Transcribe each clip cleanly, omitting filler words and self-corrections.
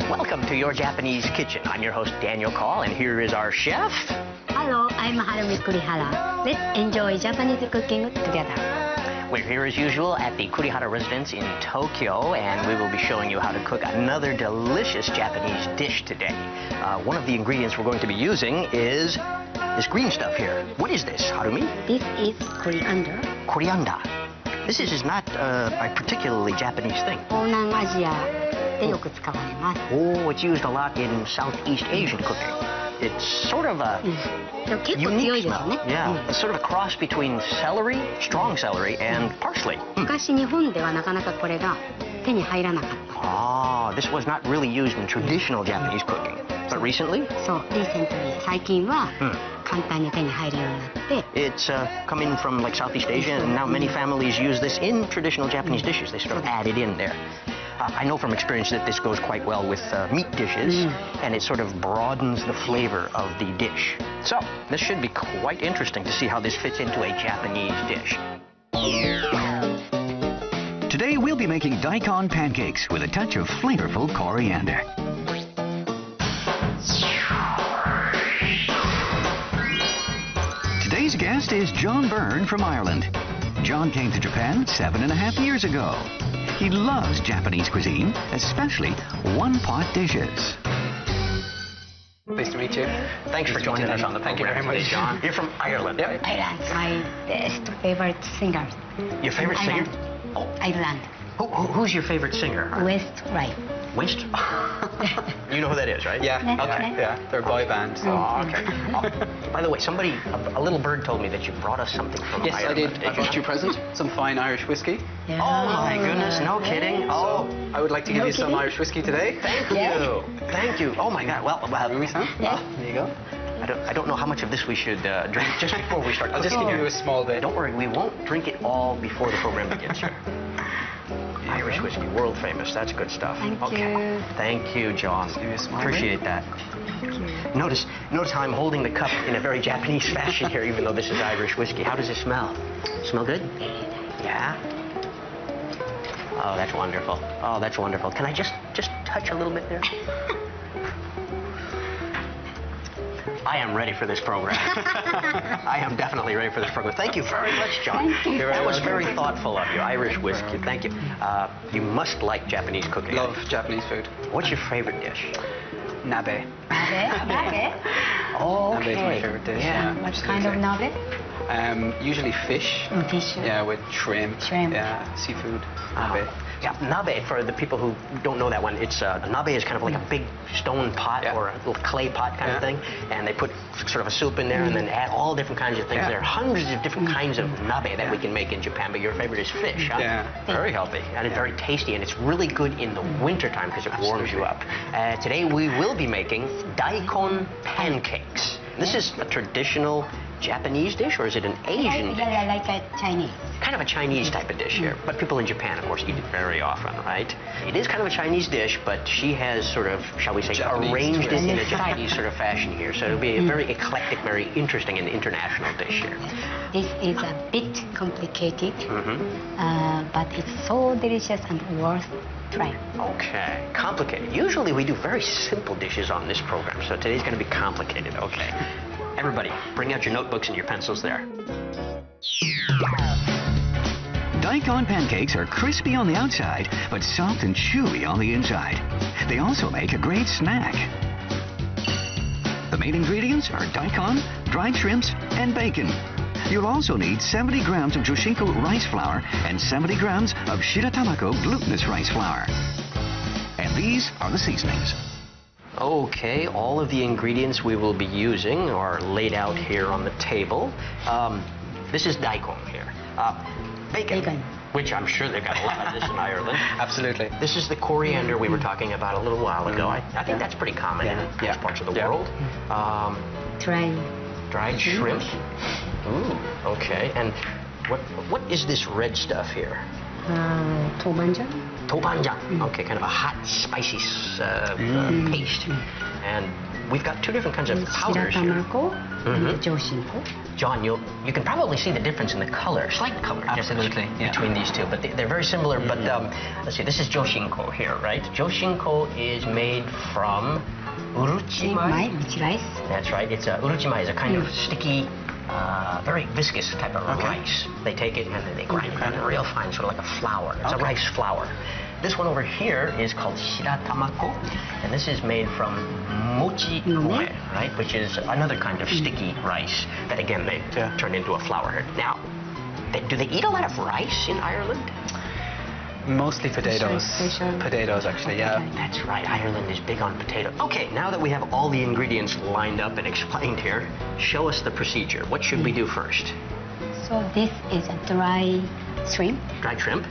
Welcome to Your Japanese Kitchen. I'm your host, Daniel Kahl, and here is our chef. Hello, I'm Harumi Kurihara. Let's enjoy Japanese cooking together. We're here as usual at the Kurihara residence in Tokyo, and we will be showing you how to cook another delicious Japanese dish today. One of the ingredients we're going to be using is this green stuff here. What is this, Harumi? This is coriander. Coriander. This is not a particularly Japanese thing. 東南アジアでよく使われます。 Oh, it's used a lot in Southeast Asian cooking. It's sort of a でも結構強 unique いです smell. ね。 Yeah, it's sort of a cross between celery, strong celery, and parsley. 昔日本ではなかなかこれが手に入らなかった。 Ah, this was not really used in traditional Japanese cooking. But recently, そう、recently 最近は簡単に手に入るようになって。 it's coming from like Southeast Asia, and now many families use this in traditional Japanese dishes. They sort of add it in there. I know from experience that this goes quite well with meat dishes, and it sort of broadens the flavor of the dish. So, this should be quite interesting to see how this fits into a Japanese dish. Today we'll be making Daikon pancakes with a touch of flavorful coriander. Today's guest is John Byrne from Ireland. John came to Japan 7.5 years ago. He loves Japanese cuisine, especially one-pot dishes. Pleased to meet you. Thanks for joining us on the Thank you program very today, much. John. You're from Ireland, right? Ireland, my best favorite singer. Your favorite singer? Ireland. Oh, Ireland. who's your favorite singer? West, right. West? You know who that is, right? Yeah, Okay. yeah, they're a boy band. Oh, okay. Oh, by the way, somebody, a little bird told me that you brought us something from Yes, Ireland. I did. I brought you a present, some fine Irish whiskey. Yeah. Oh my goodness, no kidding. Oh, I would like to give No you some kidding? Irish whiskey today. thank Yeah. you. Thank you. Oh my God. Well, Maybe some? Yeah. There you go. I don't know how much of this we should drink just before we start I'll just cooking give here. you a small bit. Don't worry, we won't drink it all before the program begins here. Irish whiskey, world famous. That's good stuff. Thank okay. you. Thank you, John. give you a small Appreciate that. Thank you. Notice how I'm holding the cup in a very Japanese fashion here, even though this is Irish whiskey. How does it smell? Smell good? Yeah? Oh, that's wonderful. Oh, that's wonderful. Can I just touch a little bit there? I am ready for this program. I am definitely ready for this program. Thank you very much, John. Thank you. That was very thoughtful of you. Irish whiskey. Thank you. You must like Japanese cooking. Love Japanese food. What's your favorite dish? Nabe. Nabe? Oh, Nabe is my favorite dish. Yeah. What kind of nabe? Usually fish. Fish. Yeah, with shrimp. Shrimp. Yeah, seafood. Nabe. Yeah, nabe, for the people who don't know that one, it's nabe is kind of like a big stone pot or a little clay pot kind of thing, and they put sort of a soup in there and then add all different kinds of things. There are hundreds of different kinds of nabe that we can make in Japan, but your favorite is fish, huh? Yeah. Very healthy, and it's very tasty, and it's really good in the wintertime because it warms you up. Today we will be making Daikon Pancakes. This is a traditional Japanese dish, or is it an Asian dish? Yeah, like a Chinese. Kind of a Chinese type of dish here, but people in Japan, of course, eat it very often, right? It is kind of a Chinese dish, but she has sort of, shall we say, Japanese arranged it in a twist. Japanese sort of fashion here. So it'll be a very eclectic, very interesting and international dish here. This is a bit complicated, Mm-hmm. but it's so delicious and worth trying. Okay, complicated. Usually we do very simple dishes on this program, so today's going to be complicated. Okay. Everybody, bring out your notebooks and your pencils there. Daikon pancakes are crispy on the outside, but soft and chewy on the inside. They also make a great snack. The main ingredients are daikon, dried shrimps, and bacon. You'll also need 70 grams of Joshinko rice flour and 70 grams of shiratamako glutinous rice flour. And these are the seasonings. Okay, all of the ingredients we will be using are laid out here on the table. This is daikon here. Bacon, which I'm sure they've got a lot of this in Ireland. Absolutely. This is the coriander we were talking about a little while ago. I think that's pretty common in most parts of the world. Dried shrimp. Ooh, okay. And what is this red stuff here? Tobanjang. Tobanjang. Okay, kind of a hot, spicy paste. And we've got two different kinds of 白 powders here. 玉 and 上新粉 John, you can probably see the difference in the color, slight color difference Absolutely, yeah. between these two, but they're very similar. But let's see, this is joshinko here, right? Joshinko is made from uruchimai. which rice That's right. It's uruchimai is a kind of sticky, very viscous type of rice. They take it and then they grind it down real fine, sort of like a flour. It's a rice flour. This one over here is called shiratamako, and this is made from mochi ume, right? Which is another kind of sticky rice that again they turn into a flour. Now, do they eat a lot of rice in Ireland? Mostly potatoes. Special. Potatoes, actually, yeah. That's right, Ireland is big on potato. Okay, now that we have all the ingredients lined up and explained here, show us the procedure. What should we do first? so this is a dry shrimp Dried shrimp?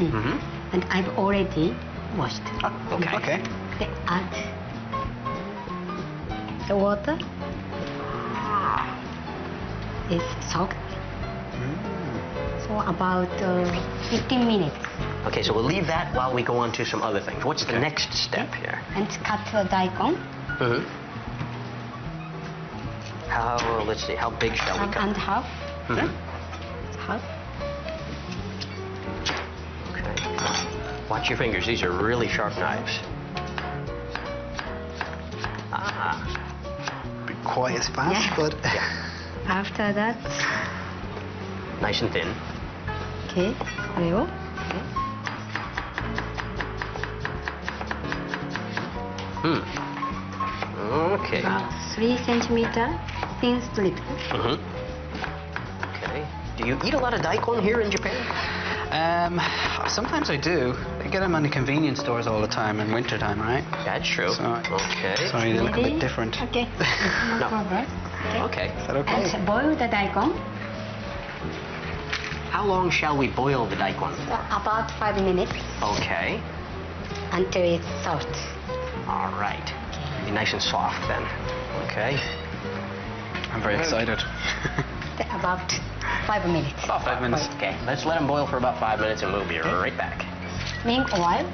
and I've already washed Okay. Okay. they add the water is soaked so about 15 minutes Okay, so we'll leave that while we go on to some other things. What's the next step here? and cut the daikon Let's see, how big shall we and cut? half Mhm. half Okay. Watch your fingers, these are really sharp knives. Be quite as fast, Yeah. but after that Nice and thin. okay これを Okay. about 3 centimeter thin strip Okay. Do you eat a lot of daikon here in Japan? sometimes I do. They get them in the convenience stores all the time in winter time, right? That's true. Okay. Sorry, they look a Ready? bit different. okay no No. problem Okay. Is that okay? and boil the daikon How long shall we boil the daikon for? about 5 minutes Okay. until it's soft. All right. Be nice and soft then. Okay. I'm very excited. About 5 minutes. About 5 minutes. Okay. Let's let them boil for about 5 minutes and we'll be right back. Meanwhile,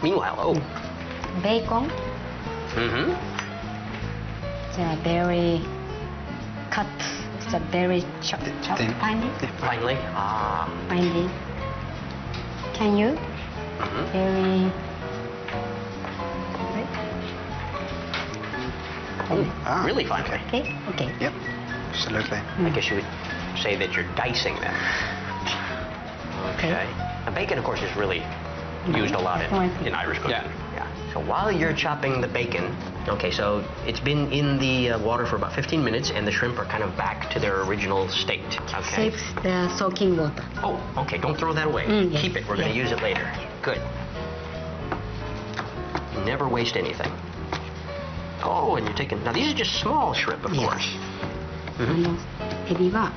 Meanwhile, bacon, the very cut, the very chopped Thin. finely. finally. Finely. Can you very Really finely. okay? Okay. Yep. Absolutely. I guess you would say that you're dicing them. Okay. Now, bacon, of course, is really used a lot in Irish cooking. Yeah. So while you're chopping the bacon, okay, so it's been in the water for about 15 minutes, and the shrimp are kind of back to their original state. Okay. Saves the soaking water. Oh, okay. Don't throw that away. Yes. Keep it. We're going to use it later. Good. Never waste anything. Oh, and you're taking... Now, these are just small shrimp, of course. エビは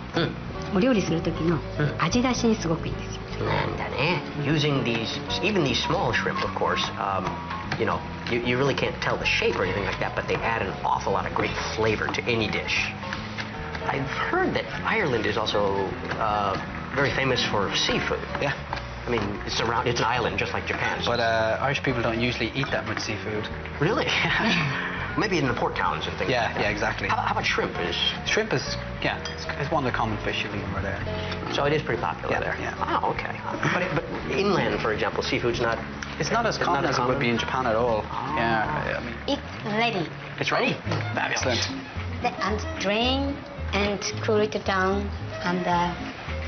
お料理する時の味出しにすごくいいんですよ。 And using these, even these small shrimp, of course, you know, you really can't tell the shape or anything like that, but they add an awful lot of great flavor to any dish. I've heard that Ireland is also very famous for seafood. Yeah. I mean, it's an island just like Japan. So But Irish people don't usually eat that much seafood. really? Maybe in the port towns and things Yeah, like that. yeah, exactly. How about shrimp? Shrimp is, it's one of the common fish you'll eat over there. So it is pretty popular Yeah, there. yeah. Oh, okay. But inland, for example, seafood's not... It's not as common as it would be in Japan at all. Yeah, I mean, It's ready. It's ready? Fabulous. excellent. And drain and cool it down under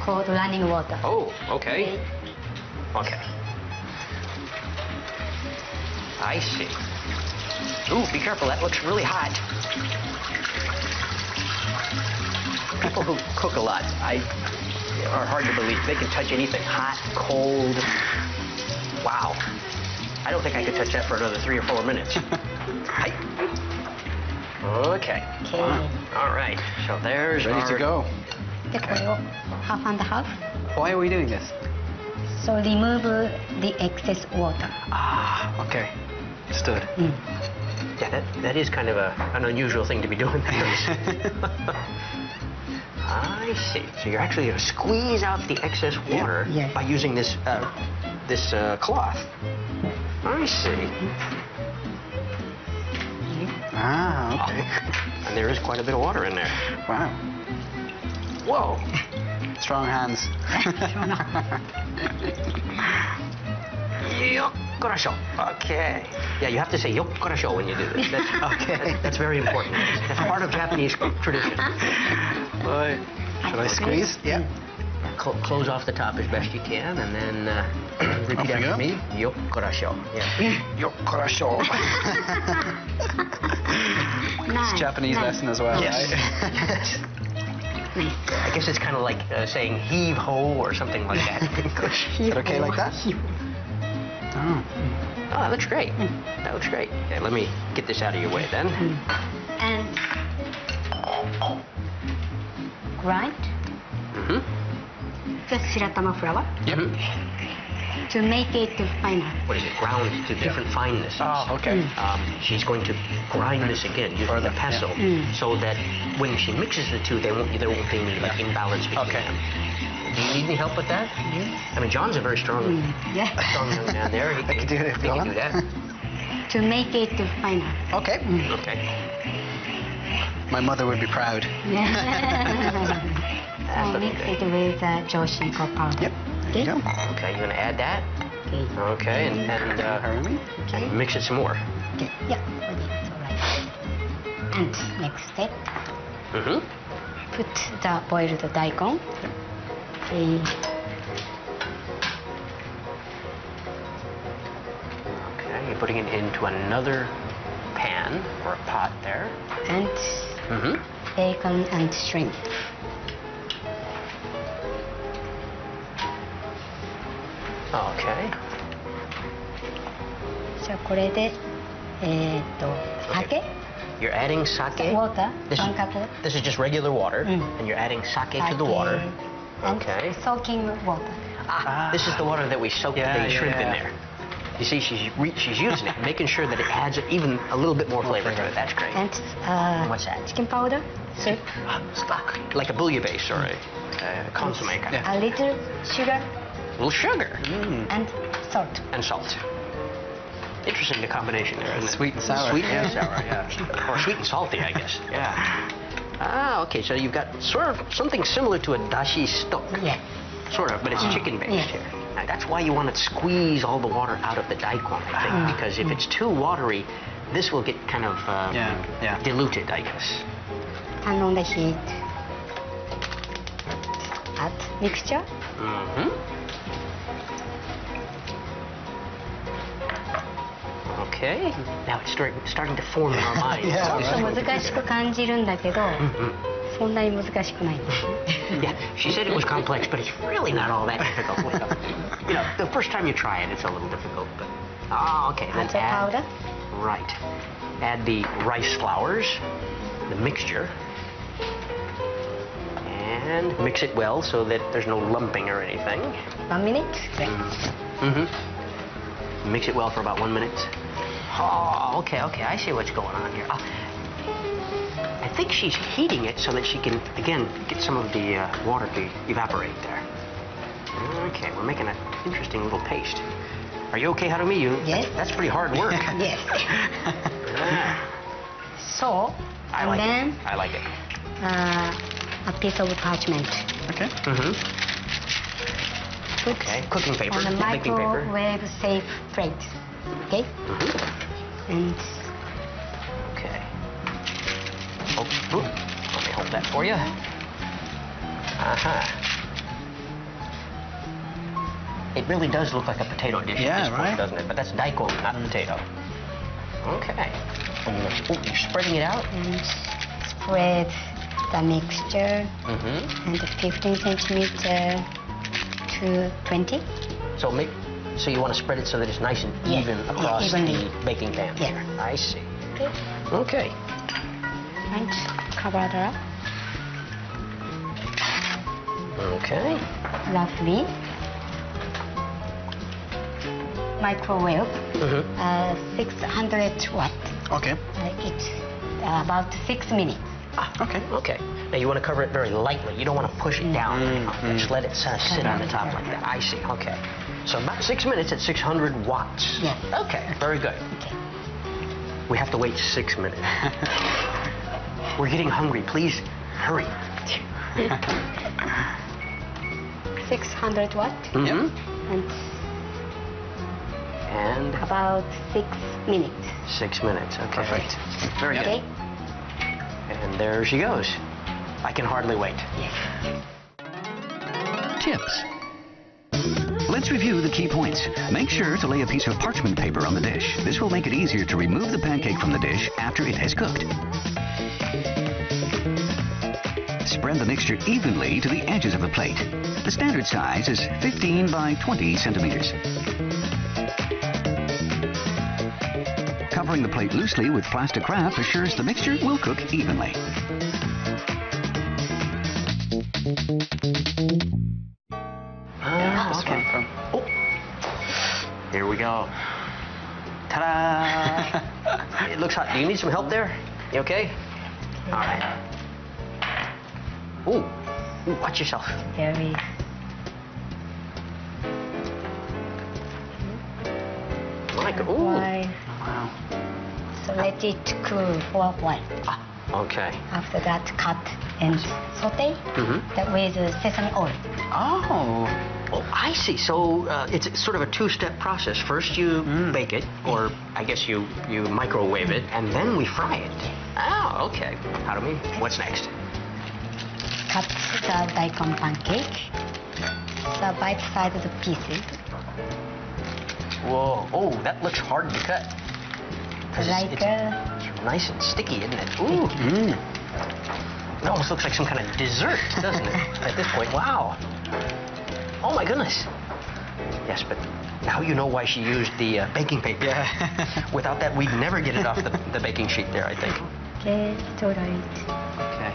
cold running water. Oh, okay. Okay. I see. Ooh, be careful, that looks really hot. People who cook a lot, are hard to believe. They can touch anything, hot, cold. Wow. I don't think I could touch that for another 3 or 4 minutes. Hi. Okay. Okay. All right. So there's Ready our... to go. でこれを half and half. Why are we doing this? So remove the excess water. Ah, okay. Understood. Yeah, that is kind of an unusual thing to be doing. I see. So you're actually going to squeeze out the excess water Yeah. by using this cloth. I see. Ah, okay. there is quite a bit of water in there. Wow. Whoa. Strong hands. Yokkorasho. Okay. Yeah, you have to say yokkorasho when you do this. That's, Okay. That's very important. That's part of Japanese tradition. Boy. Should I squeeze? Yeah. Close off the top as best you can, and then repeat after me. Yokkorasho. Yeah. Yokkorasho. It's Japanese lesson as well, Yes. right? I guess it's kind of like saying heave ho or something like that. Is it okay like that? Oh. Oh, that looks great. That looks great. Okay, let me get this out of your way then. And grind Mm-hmm. the shiratama flour Yep. to make it finer. What is it? Ground to different finenesses. Oh, okay. She's going to grind this again using the pestle, so that when she mixes the two, there won't be any like imbalance between them. Do you need any help with that? I mean, John's a very strong, Yeah. strong young man there. He can do it, he can do that. To make it finer. Okay. Okay. My mother would be proud. So mix it with Joshiko powder. Yep. Okay. Go. Okay, you're gonna add that. Okay. Okay, and Okay. mix it some more. Okay. Yeah. It's all right. And next step, Mm-hmm. put the boiled daikon. Okay. Okay, you're putting it into another pan or a pot there. And Mm-hmm. bacon and shrimp. Okay. じゃあこれで酒 You're adding sake. water This is, 1 cup this is just regular water, Mm. and you're adding sake to the water. and Okay. soaking water. This is the water that we soaked the shrimp in there. You see, she's using it, making sure that it adds even a little bit more flavor to it. That's great. And What's that? chicken powder, soup, Like a bouillabaisse or a consomme kind of. a little sugar little sugar and salt. and salt. Interesting, the combination there, isn't it? Sweet and sour. Sweet and sour, yeah. Or sweet and salty, I guess. Yeah. Ah, okay, so you've got sort of something similar to a dashi stock. Yeah. Sort of, but it's chicken-based Yeah. here. Now, that's why you want to squeeze all the water out of the daikon, I think, because if it's too watery, this will get kind of diluted, I guess. Turn on the heat. Add mixture. Mm-hmm. Okay, now it's starting to form in our minds. Yeah. ちょっと難しく感じるんだけど、そんなに難しくないです。 Yeah, she said it was complex, but it's really not all that difficult. You know, the first time you try it, it's a little difficult, but... okay, then Add the powder. Right. Add the rice flours, the mixture, and mix it well so that there's no lumping or anything. 1 minute. Mm-hmm. Mix it well for about 1 minute. Oh, okay, I see what's going on here. I think she's heating it so that she can, again, get some of the water to evaporate there. Okay, we're making an interesting little paste. Are you okay, Harumi? Yes. That's pretty hard work. Yes. Yeah. So, I and like then it. I like it. A piece of parchment. Okay. Mm-hmm. Put Okay, cooking paper, on a baking paper. microwave safe plate. Okay? Mm-hmm. And Okay. Oh, let me hold that for you. Uh-huh. It really does look like a potato dish Yeah, at this point, right? doesn't it? But that's daikon, not potato. Okay. And you're spreading it out? and spread the mixture Mm-hmm. and 15 centimeter to 20. So you want to spread it so that it's nice and Yes. even Yeah, across evenly. the baking pan Yeah. here. I see. Okay? Okay. And cover it up Okay. roughly. Microwave, Mm-hmm. 600 watt. Okay. It's about 6 minutes. Okay. Okay. Now you want to cover it very lightly. You don't want to push it down. Just let it sort of sit on the top like that. I see. Okay. So about 6 minutes at 600 watts. Yes. Okay. Very good. Okay. We have to wait 6 minutes. We're getting hungry. Please hurry. 600 watt. Mm-hmm. And And about 6 minutes. 6 minutes. Okay. Perfect. Very good. Okay. And there she goes. I can hardly wait. Yes. Tips. Let's review the key points. Make sure to lay a piece of parchment paper on the dish. This will make it easier to remove the pancake from the dish after it has cooked. Spread the mixture evenly to the edges of the plate. The standard size is 15 by 20 centimeters. Covering the plate loosely with plastic wrap assures the mixture will cook evenly. Okay. Oh. Here we go. Ta-da! It looks hot. Do you need some help there? You okay? All right. Ooh. Ooh, watch yourself. Very. Like, ooh. While. Wow. So let it cool for a while. Ah, okay. After that, cut and saute Mm-hmm. that with sesame oil. Oh. Oh, I see. So it's sort of a two-step process. First you bake it, or I guess you microwave it, and then we fry it. Oh, okay. What's next? Cut the daikon pancake. The bite-sized pieces. Whoa. Oh, that looks hard to cut. 'Cause Like it's nice and sticky, isn't it? Ooh. It almost looks like some kind of dessert, doesn't it? At this point. Wow. Oh my goodness. Yes, but now you know why she used the baking paper. Yeah. Without that, we'd never get it off the baking sheet there, I think. Okay, it's all right. Okay.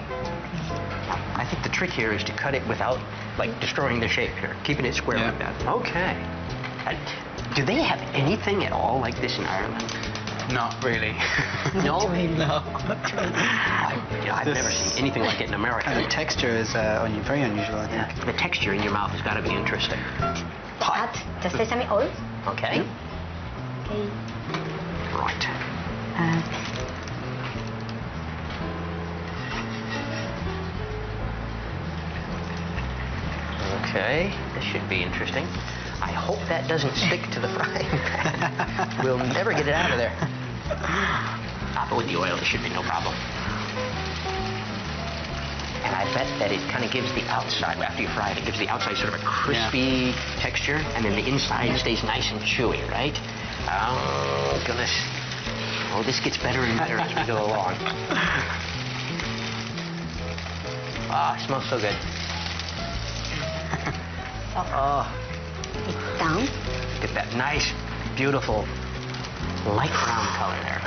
I think the trick here is to cut it without, like, destroying the shape here, keeping it square like that. Okay. Do they have anything at all like this in Ireland? Not really. No? No. I've never seen anything like it in America. And the texture is very unusual, I think. The texture in your mouth has got to be interesting. Add the sesame oil. Okay. Okay. Right. Okay. This should be interesting. I hope that doesn't stick to the frying pan. We'll never get it out of there. But with the oil, there should be no problem. And I bet that it kind of gives the outside, after you fry it, it gives the outside sort of a crispy texture, and then the inside stays nice and chewy, right? Oh, goodness. Oh, this gets better and better as we go along. Ah, it smells so good. Oh. It's down. Get that nice, beautiful, light brown color there.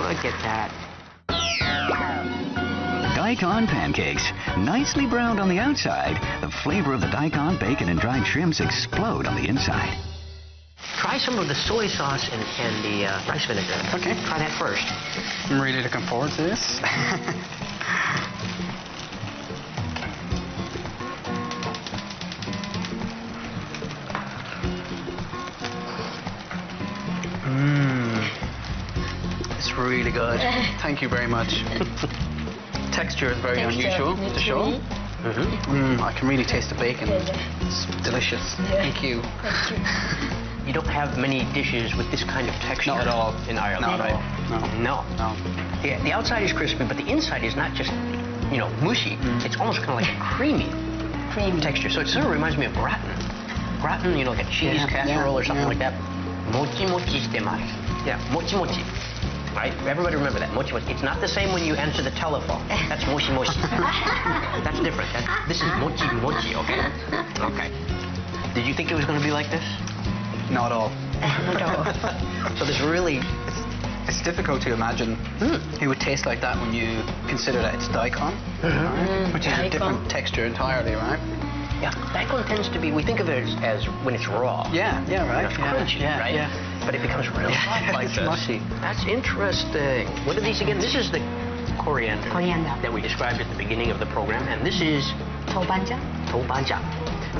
Look at that. Daikon pancakes. Nicely browned on the outside, the flavor of the daikon, bacon, and dried shrimps explode on the inside. Try some of the soy sauce and the rice vinegar. Okay. Try that first. I'm really looking forward to this. It's really good. Thank you very much. Texture is very unusual to show. I can really taste the bacon. It's delicious. Thank you. You don't have many dishes with this kind of texture. Not at all. In Ireland. Not at all. No. No. Yeah, the outside is crispy, but the inside is not just, mushy. It's almost kind of like a creamy texture. So it sort of reminds me of gratin. Gratin, like a cheese casserole or something like that. Mochi mochi shitemasu. Yeah, mochi mochi. Right? Everybody remember that. Mochi mochi. It's not the same when you answer the telephone. That's mochi mochi. That's different. This is mochi mochi, okay? Okay. Did you think it was going to be like this? Not at all. Not at all. So there's really... It's difficult to imagine it would taste like that when you consider that it's daikon, right? Which is a different texture entirely, right? Yeah, daikon tends to be, we think of it as when it's raw. Yeah, right. It's crunchy, right? Yeah. But it becomes real soft like It's this. mushy. That's interesting. What are these again? This is the coriander. Coriander. That we described at the beginning of the program. And this is Tobanja.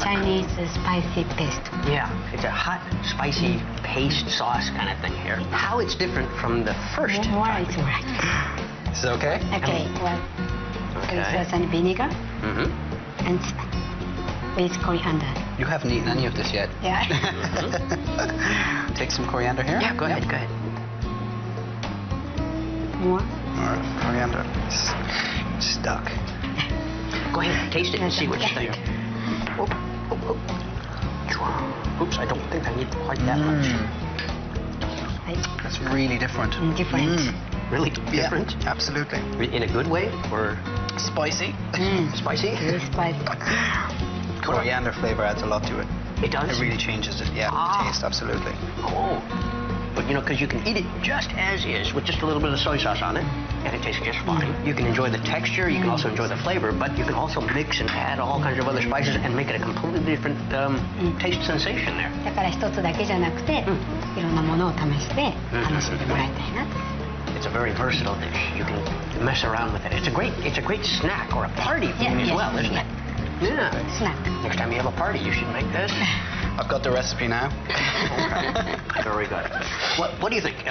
Chinese spicy paste. Yeah, it's a hot, spicy paste sauce kind of thing here. How it's different from the first. More it's right. Is it okay? Okay, well, Okay. sesame vinegar Mm-hmm. and with coriander. You haven't eaten any of this yet. Yeah. Take some coriander here. Yeah, go ahead, go ahead. More. Or coriander. It's stuck. Go ahead, taste it and see what you think. Oop, oop, oop. Oops, I don't think I need quite that much. That's really different. Different. Really different? Yeah, absolutely. In a good way or Spicy. spicy? Very spicy. Coriander flavor adds a lot to it. It does? It really changes it. Yeah, Ah. the taste, absolutely. Oh. But you know, because you can eat it just as is with just a little bit of soy sauce on it, and it tastes just fine. You can enjoy the texture, you can also enjoy the flavor, but you can also mix and add all kinds of other spices and make it a completely different taste sensation there. だから一つだけじゃなくて、いろんなものを試して楽しんでもらいたいなと。 It's a very versatile dish. You can mess around with it. It's a great snack or a party food as well, isn't it? Yeah. Snack. Next time you have a party, you should make this. I've got the recipe now. Okay. Very good. What do you think?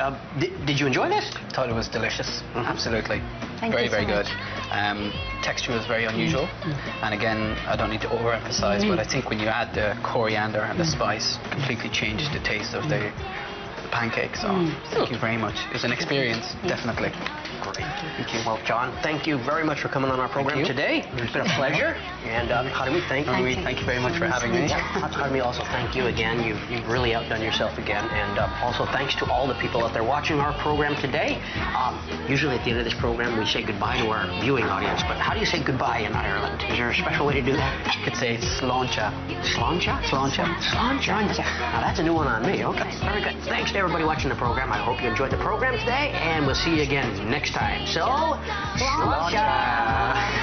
Did you enjoy this? Thought it was delicious. Absolutely. Thank very, you so very good. much. Texture was very unusual. And again, I don't need to overemphasize, but I think when you add the coriander and the spice, it completely changes the taste of the pancakes. So thank you very much. It's an experience, definitely. Great. Thank you. Well, John, thank you very much for coming on our program today. It's been a pleasure. And Harumi, thank Thank you very much for having me. Harumi, also thank you again. You've really outdone yourself again. And also thanks to all the people out there watching our program today. Usually at the end of this program, we say goodbye to our viewing audience. But how do you say goodbye in Ireland? Is there a special way to do that? You could say sláinte. Sláinte? Sláinte. Sláinte. Now that's a new one on me. Okay, very good. Thanks to everybody watching the program. I hope you enjoyed the program today. And we'll see you again next time. So, sláinte.